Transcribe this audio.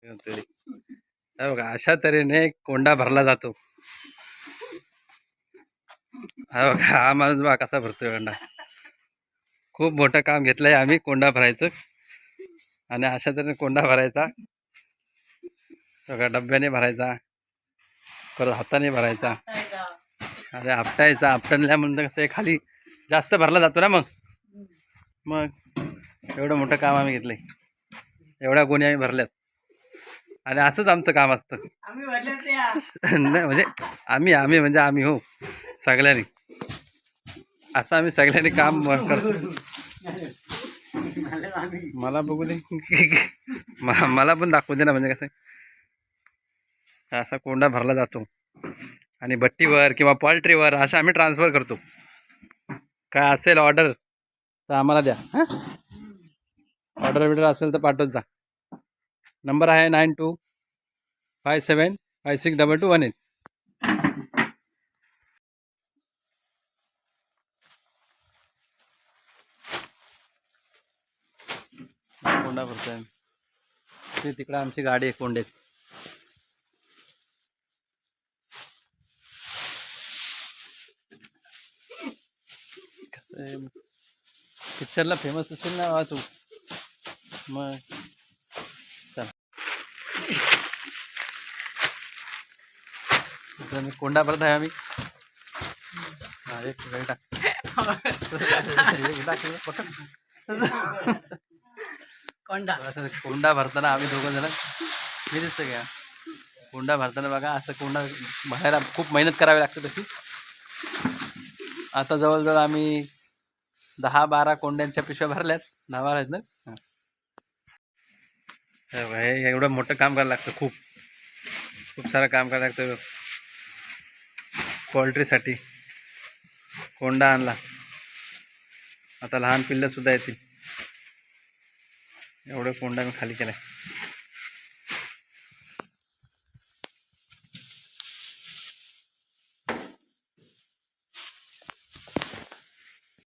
तरी हे बघा अशा तऱ्हेने कोंडा भरला जातो. हा बघा हा माणूस बघा कसा भरतोय कोंडा. खूप मोठं काम घेतलंय आम्ही कोंडा भरायचं. आणि अशा तऱ्हेने कोंडा भरायचा. बघा डब्याने भरायचा, परत हाताने भरायचा आणि आपटायचा. आपटल्यानंतर कसं खाली जास्त भरला जातो ना. मग एवढं मोठं काम आम्ही घेतलंय. एवढ्या गोणी आम्ही भरल्यात. आणि असंच आमचं काम असतं. नाही म्हणजे आम्ही म्हणजे आम्ही हो सगळ्यांनी असं आम्ही सगळ्यांनी काम करतो. मला बघू दे. मला पण दाखवू दे ना. म्हणजे कसं असा कोंडा भरला जातो आणि भट्टीवर किंवा पॉल्ट्रीवर अशा आम्ही ट्रान्सफर करतो. काय असेल ऑर्डर तर आम्हाला द्या. हां ऑर्डर बिर्डर असेल तर पाठवत जा. नंबर आहे 9257562218. कोंडा भरतोय ते तिकडे आमची गाडी आहे कोंड्याची. पिक्चरला फेमस असेल ना वा तू. मग चल कोंडा भरत आहे आम्ही. एक वेळ टाक. कोंडा भरताना आम्ही दोघं जण हे दिसतं घ्या. कोंडा भरताना बघा असं कोंडा भरायला खूप मेहनत करावी लागते तशी. आता जवळजवळ आम्ही 10-12 कोंड्यांच्या पिशव्या भरल्यात. 10-12 आहेत ना. हे एवढं मोठं काम करायला लागतं. खूप सारं काम करायला लागतं पोल्ट्रीसाठी. कोंडा आणला, आता लहान पिल्लं सुद्धा येतील. एवढं कोंडा मी खाली केलाय.